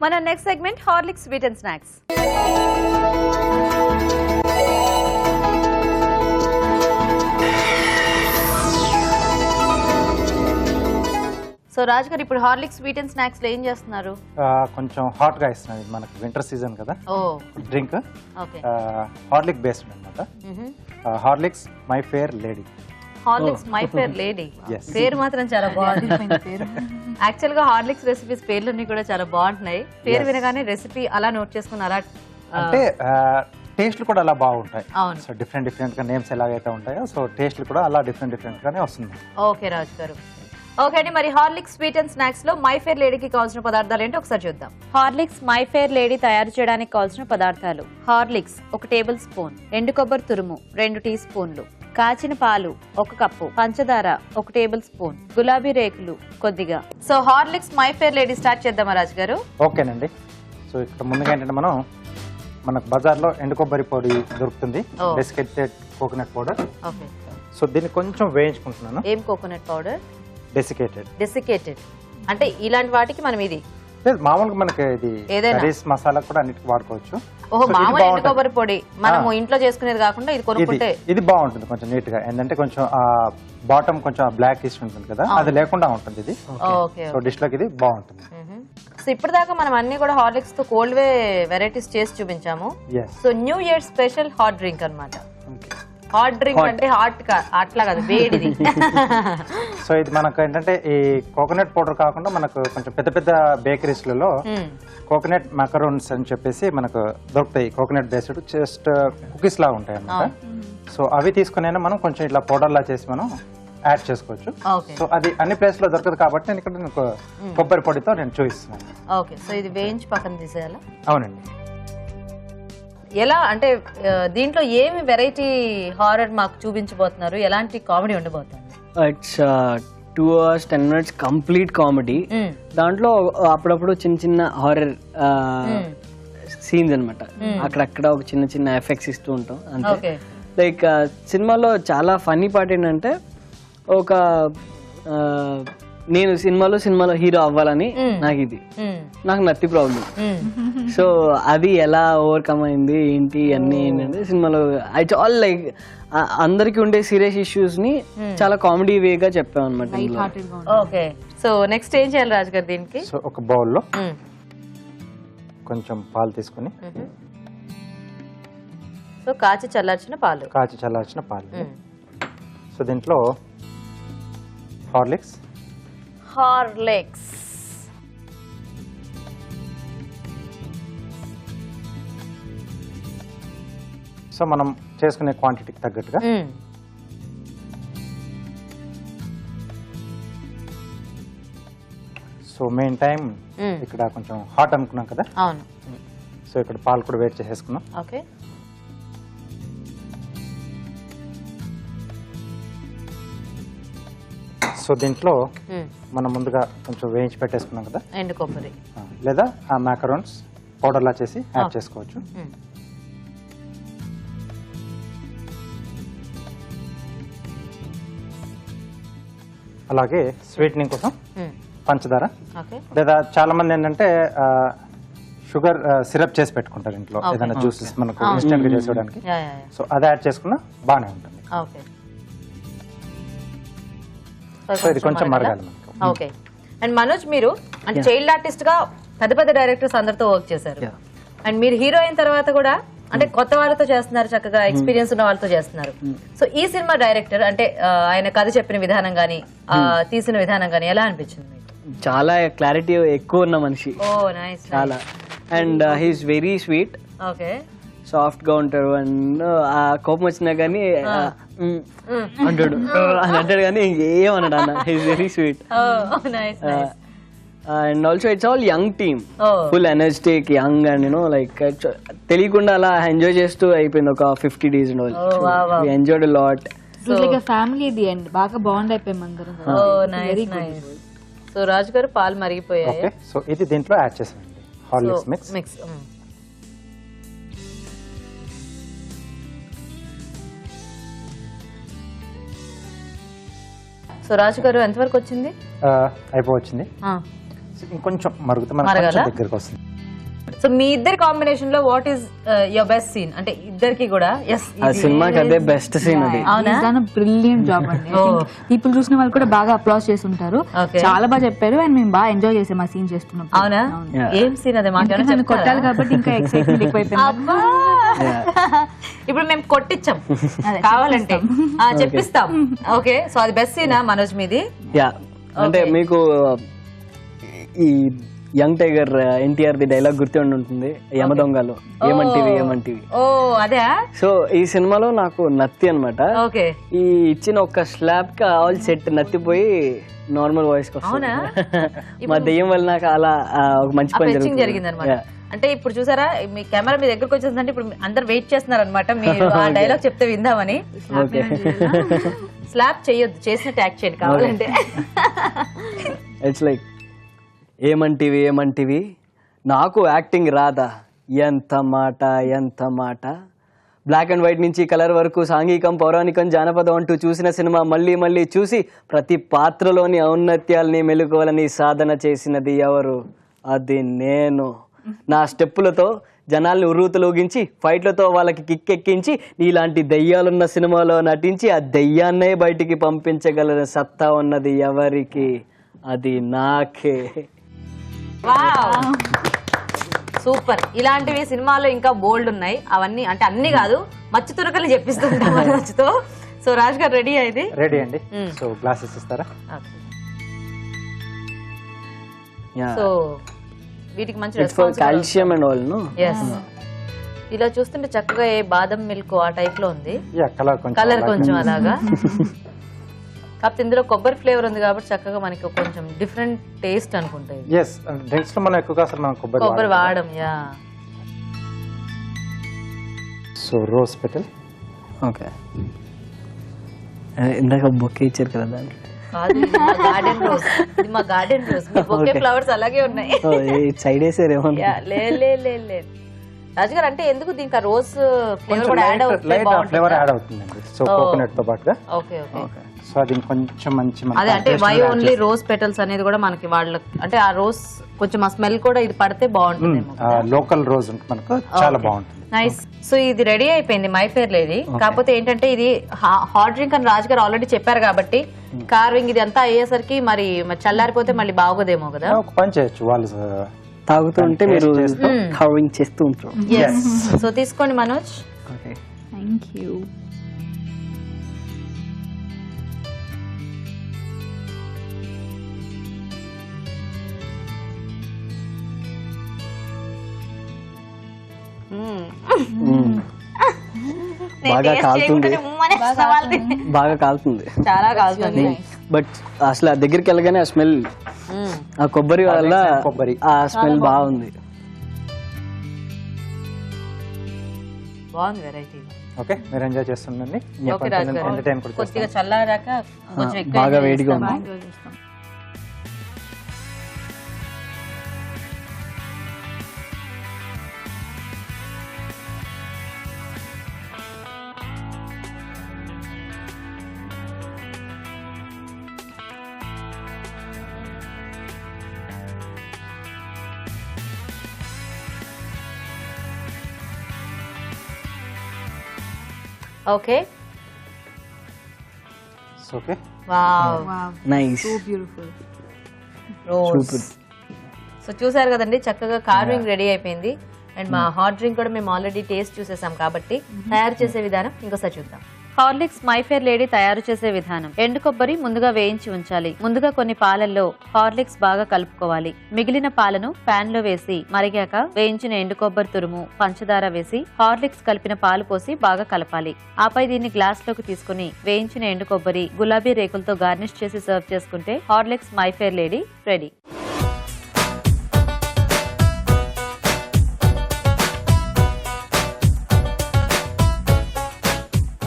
మన next segment Horlicks sweet and snacks. So Raj గారు ఇప్పుడు హార్లిక్స్ స్వీట్ అండ్ స్నాక్స్ లో ఏం చేస్తున్నారు? కొంచెం హాట్ గా ఇస్తున్నది, మనకు వింటర్ సీజన్ కదా. డ్రింక్ హార్లిక్ బేస్డ్ అన్నమాట. Horlicks my fair lady. Horlicks my fair lady పేరు మాత్రం చాలా బాగుంది. యాక్చువల్ గా హార్లిక్స్ రెసిపీస్ పేర్లన్నీ కూడా చాలా బాగుంటున్నాయి. పేరు వినగానే రెసిపీ అలా నోట్ చేసుకుని అలా అంటే టేస్ట్లు కూడా అలా బాగుంటాయి. సో డిఫరెంట్ గా నేమ్స్ ఎలాగైతే ఉంటాయో సో టేస్ట్లు కూడా అలా డిఫరెంట్ గానే వస్తుంది. ఓకే రాజ్ గారు. ఓకే అండి, మరి హార్లిక్స్ స్వీట్ అండ్ స్నాక్స్ లో మై ఫేర్ లేడీకి కావాల్సిన పదార్థాలు ఏంటో ఒకసారి చూద్దాం. హార్లిక్స్ మై ఫేర్ లేడీ తయారు చేయడానికి కావాల్సిన పదార్థాలు: హార్లిక్స్ 1 టేబుల్ స్పూన్, ఎండు కొబ్బరి తురుము 2 టీ స్పూన్లు, కాచిన పాలు 1 కప్పు, పంచదార 1 టేబుల్ స్పూన్, గులాబీ రేకులు కొద్దిగా. So Horlicks my fair lady start చేద్దామా రాజ్ గారు? ఓకేనండి. సో ఇక్కడ ముందుగా ఏంటంటే మనకు బజార్లో ఎండు కొబ్బరి పొడి దొరుకుతుంది, డెసికేటెడ్ కోకోనట్ పౌడర్. సో దీన్ని కొంచెం వేయించుకుంటున్నాను. ఏం కోకోనట్ పౌడర్? డెసికేటెడ్ అంటే ఇలాంటి వాటికి మనం ఇది లేదు, మామూలుగా మనకి ఇది కర్రీస్ మసాలా కూడా అన్నిటికీ వాడుకోవచ్చు. ఓహో, మామూలు ఎండు కొబ్బరి పొడి మనము ఇంట్లో చేసుకునేది కాకుండా ఇది కొనుక్కుంటే ఇది బాగుంటుంది కొంచెం నీట్ గా. ఏంటంటే కొంచెం బాటమ్ కొంచెం బ్లాక్ ఇష్యూ ఉంటుంది కదా, అది లేకుండా ఉంటుంది ఇది. సో డిష్ లోకి ఇది బాగుంటుంది. సో ఇప్పటిదాకా మనం అన్ని కూడా హార్లిక్స్ తో కోల్డ్ వే వెరైటీస్ చేసి చూపించాము. So new year special hot drink అన్నమాట. హాట్ డ్రింక్ అంటే హాట్ అట్లా కాదు, వేడిది. సో ఇది మనకు ఏంటంటే ఈ కోకోనట్ పౌడర్ కాకుండా మనకు కొంచెం పెద్ద బేకరీస్లలో కోకోనట్ మాకరోన్స్ అని చెప్పేసి మనకు దొరుకుతాయి. కోకోనట్ బేస్డ్ జస్ట్ కుకీస్ లాగా ఉంటాయి అన్నమాట. సో అవి తీసుకునే మనం కొంచెం ఇట్లా పౌడర్ లా చేసి మనం యాడ్ చేసుకోవచ్చు. సో అది అన్ని ప్లేస్ లో దొరకదు కాబట్టి నేను ఇక్కడ కొబ్బరి పొడితో నేను చూపిస్తున్నాను. ఓకే, సో ఇది వేయించి పక్కన తీసేయాలా? అవునండి. ఎలా అంటే దీంట్లో ఏమి వెరైటీ హారర్ మాకు చూపించబోతున్నారు? ఎలాంటి కామెడీ ఉండబోతుంది? It's 2 hours 10 minutes complete comedy. దాంట్లో అప్పుడప్పుడు చిన్న హారర్ సీన్స్ అన్నమాట. అక్కడక్కడ ఒక చిన్న ఎఫెక్ట్స్ ఇస్తూ ఉంటాం అంతే. లైక్ సినిమాలో చాలా ఫన్నీ పార్ట్ ఏంటంటే ఒక నేను సినిమాలో హీరో అవ్వాలని నాకు నత్తి ప్రాబ్లం. సో అది ఎలా ఓవర్కమ్ అయింది ఏంటి అన్ని ఏంటంటే సినిమాలో ఇట్స్ ఆల్ లైక్ అందరికి ఉండే సీరియస్ ఇష్యూస్ ని చాలా కామెడీ వేగా చెప్పాం అనమాట. ఓకే, సో నెక్స్ట్ ఏం చేయాలి రాజు గారు దీనికి? సో ఒక బౌల్లో కొంచెం పాలు తీసుకుని, సో కాచి చల్లార్చిన పాలు. సో దీంట్లో హార్లిక్స్ సో మనం చేసుకునే క్వాంటిటీకి తగ్గట్టుగా సో మెయిన్ టైం ఇక్కడ కొంచెం హాట్ అనుకున్నాం కదా. అవును. సో ఇక్కడ పాలు కూడా వేడి చేసేసుకున్నాం. ఓకే. సో దీంట్లో మనం ముందుగా కొంచెం వేయించి పెట్టేసుకున్నాం కదా ఎండు కొబ్బరి, లేదా ఆ మాకరోన్స్ పౌడర్ లా చేసి యాడ్ చేసుకోవచ్చు. అలాగే స్వీట్నింగ్ కోసం పంచదార, లేదా చాలా మంది ఏంటంటే షుగర్ సిరప్ చేసి పెట్టుకుంటారు ఇంట్లో ఏదైనా జ్యూసెస్ మనకు ఇన్స్టెంట్ గా చేసుకోవడానికి. సో అది యాడ్ చేసుకున్నా బాగానే ఉంటుంది. సో ఇది కొంచెం మరగాలి మనకు. ఓకే. అండ్ మనోజ్, మీరు అంటే చైల్డ్ ఆర్టిస్ట్ గా పెద్ద డైరెక్టర్స్ అందరితో వర్క్ చేశారు. అండ్ మీరు హీరో అయిన తర్వాత కూడా అంటే కొత్త వాళ్ళతో చేస్తున్నారు, చక్కగా ఎక్స్పీరియన్స్ ఉన్న వాళ్ళతో చేస్తున్నారు. సో ఈ సినిమా డైరెక్టర్ అంటే ఆయన కథ చెప్పిన విధానం గానీ తీసిన విధానం గానీ ఎలా అనిపించింది మీకు? చాలా క్లారిటీ ఎక్కువ ఉన్న మనిషి. Oh nice. చాలా. And he's very sweet. Okay. Soft గా ఉంటారు. అండ్ ఆ కోపం వచ్చినా గానీ అంటాడు కానీ ఏమన్నాడు అన్న. He's very sweet. And also it's all young team, full energetic, young and like తెలియకుండా అలా ఎంజాయ్ చేస్తూ అయిపోయింది ఒక 50 days. We enjoyed a lot. It was like a family at the end. బాగా బాండ్ అయిపోయాం అందరం. Very nice. సో రాజు గారు పాలు మరిగిపోయాయి. ఓకే. సో ఇది దీంట్లో యాడ్ చేసేయండి హార్లిక్స్ మిక్స్. సో రాజు గారు ఎంతవరకు వచ్చింది? అయిపోవచ్చింది. ఇంకొంచెం మరుగుతూ మనకు మరగాలా? కొంచెం దగ్గరికి వస్తుంది. సో మీ ఇద్దరి కాంబినేషన్ లో what is your best scene? అంటే ఇద్దరికి కూడా ఎస్ ఆ సినిమాకి అదే బెస్ట్ సీన్ అది. అవునా? బ్రిలియంట్ జాబ్ అండి. పీపుల్ చూసిన వాళ్ళు కూడా బాగా అప్లాస్ చేస్తుంటారు. Okay. చాలా బాగా చెప్పారు అండ్ మేము బాగా ఎంజాయ్ చేసాం ఆ సీన్ చేస్తున్నాం. అవునా? Yeah. ఏం సీన్ అదే మాకు ఎందుకంటే నన్ను కొట్టాలి కాబట్టి ఇంకా ఎక్సైట్మెంట్ ఎక్కువైపోయింది. అబ్బా! ఇప్పుడు మేము కొట్టించాం అదే, కావాలంటే చెప్పిస్తాం. ఓకే, సో అది బెస్ట్ సీనా మనోజ్ మీది? యా, అంటే మీకు ఈ young tiger NTR the dialogue గుర్తు ఉంటుంది, యమదొంగలో ఏమంటివి ఏమంటివి. ఓ అదే. సో ఈ సినిమాలో నాకు నత్తి అన్నమాట. ఓకే, ఈ ఇచ్చిన ఒక స్లాబ్ కి ఆల్ సెట్ నత్తిపోయి నార్మల్ వాయిస్ కి వస్తుంది. మా దెయ్యం వల్ల నాకు అలా ఒక మంచి పని జరిగింది అనమాట. అంటే ఇప్పుడు చూసారా, మీ కెమెరా మీ దగ్గరకు వచ్చేసిందంటే ఇప్పుడు అందరు వెయిట్ చేస్తున్నారు అనమాట, మీరు ఆ డైలాగ్ చెప్తే విందామని. స్లాప్ చేయొద్దు, చేసినట్టు యాక్ట్ చేయండి కావాలంటే. ఇట్స్ లైక్ ఏమంటివి ఏమంటివి నాకు యాక్టింగ్ రాదా, ఎంత మాట ఎంత మాట, బ్లాక్ అండ్ వైట్ నుంచి కలర్ వరకు సాంఘికం పౌరాణికం జానపదం అంటూ చూసిన సినిమా మళ్ళీ మళ్ళీ చూసి ప్రతి పాత్రలోని ఔన్నత్యాల్ని మెలుకోవాలని సాధన చేసినది ఎవరు? అది నేను. నా స్టెప్పులతో జనాల్ని ఉర్రూతలోగించి ఫైట్లతో వాళ్ళకి కిక్కెక్కించి నీలాంటి దెయ్యాలున్న సినిమాలో నటించి ఆ దెయ్యాన్నే బయటికి పంపించగల సత్తా ఉన్నది ఎవరికి? అది నాకే. సూపర్. ఇలాంటివి సినిమాలో ఇంకా బోల్డ్ ఉన్నాయి. అవన్నీ అంటే అన్ని కాదు, మచ్చు తునకలు చెప్పిస్తుంటాం మచ్చుతో. సో రాజ్ గారు రెడీ అయితే రెడీ అండి. సో గ్లాసెస్ ఇస్తారా? సో వీటికి మంచి రెస్పాన్స్, కాల్షియం అండ్ ఆల్. ఇలా చూస్తుంటే చక్కగా ఏ బాదం మిల్క్ ఆ టైప్ లో ఉంది, కలర్ కొంచెం అలాగా. కాకపోతే ఇందులో కొబ్బరి ఫ్లేవర్ ఉంది కాబట్టి చక్కగా మనకి కొంచెం డిఫరెంట్ టేస్ట్ అనుకుంటాయి. yes డ్రింక్స్ లో మనం ఎక్కువగా అసలు మనం కొబ్బరి వాడడం. Yeah, so rose petal. Okay, ఇందాక బొకే ఇచ్చారు కదా దాంట్లో. కాదు, ఇది మా గార్డెన్ రోజ్. ఇది మా గార్డెన్ రోజ్. మీ బొకే ఫ్లవర్స్ అలాగే ఉన్నాయి. సైడ్ వేసారేమో. లే లే లే లే రాజు గారు, అంటే ఎందుకు దీనికి రోజ్ ఫ్లేవర్ కూడా యాడ్ అవుతుంది? ఫ్లేవర్ యాడ్ అవుతుందండి. సో కోకోనట్ తో పాటుగా. Okay okay. సో అది కొంచెం మంచి అదే అంటే వై ఓన్లీ రోజ్ పెటల్స్ అనేది కూడా మనకి వాళ్ళ అంటే ఆ రోజ్ కొంచెం ఆ స్మెల్ కూడా ఇది పడితే బాగుంటుంది. లోకల్ రోజ్ మనకు చాలా బాగుంటుంది. నైస్. సో ఇది రెడీ అయిపోయింది మై ఫేర్ లేడీ. కాకపోతే ఏంటంటే ఇది హాట్ డ్రింక్ అని రాజు గారు ఆల్రెడీ చెప్పారు కాబట్టి కార్వింగ్ ఇది అంతా అయ్యేసరికి మరి చల్లారిపోతే మళ్ళీ బాగోదేమో కదా. ఒక పని చేయొచ్చు, వాళ్ళు తాగుతుంటే మీరు కర్వింగ్ చేస్తూ ఉంటారు. సో తీసుకోండి మనోజ్. Okay, thank you. బాగా కాలుతుంది, బాగా కాలుతుంది, చాలా కాలుతుంది. బట్ అసలు ఆ దగ్గరికి వెళ్ళగానే ఆ స్మెల్, ఆ కొబ్బరి వల్ల ఆ స్మెల్ బాగుంది. బాగుంది వెరైటీ. ఓకే, మీరు ఎంజాయ్ చేస్తుండండి. ఓకే రాజు గారు, కొద్దిగా చల్లారాక కొంచెం ఎక్కువ బాగా వేడిగా ఉంది. Okay okay, wow nice, so beautiful rose. So చూసారు కదండి, చక్కగా కార్వింగ్ రెడీ అయిపోయింది. అండ్ మా హాట్ డ్రింక్ కూడా మేము ఆల్రెడీ టేస్ట్ చూసేసాం కాబట్టి తయారు చేసే విధానం ఇంకోసారి చూద్దాం. హార్లిక్స్ మై ఫేర్ లేడీ తయారు చేసే విధానం. ఎండు కొబ్బరి ముందుగా వేయించి ఉంచాలి. ముందుగా కొన్ని పాలల్లో హార్లిక్స్ బాగా కలుపుకోవాలి. మిగిలిన పాలను పాన్ లో వేసి మరిగాక వేయించిన ఎండు కొబ్బరి తురుము, పంచదార వేసి హార్లిక్స్ కలిపిన పాలు పోసి బాగా కలపాలి. ఆపై దీన్ని గ్లాస్ లోకి తీసుకుని వేయించిన ఎండు కొబ్బరి, గులాబీ రేకులతో గార్నిష్ చేసి సర్వ్ చేసుకుంటే Horlicks my fair lady ready.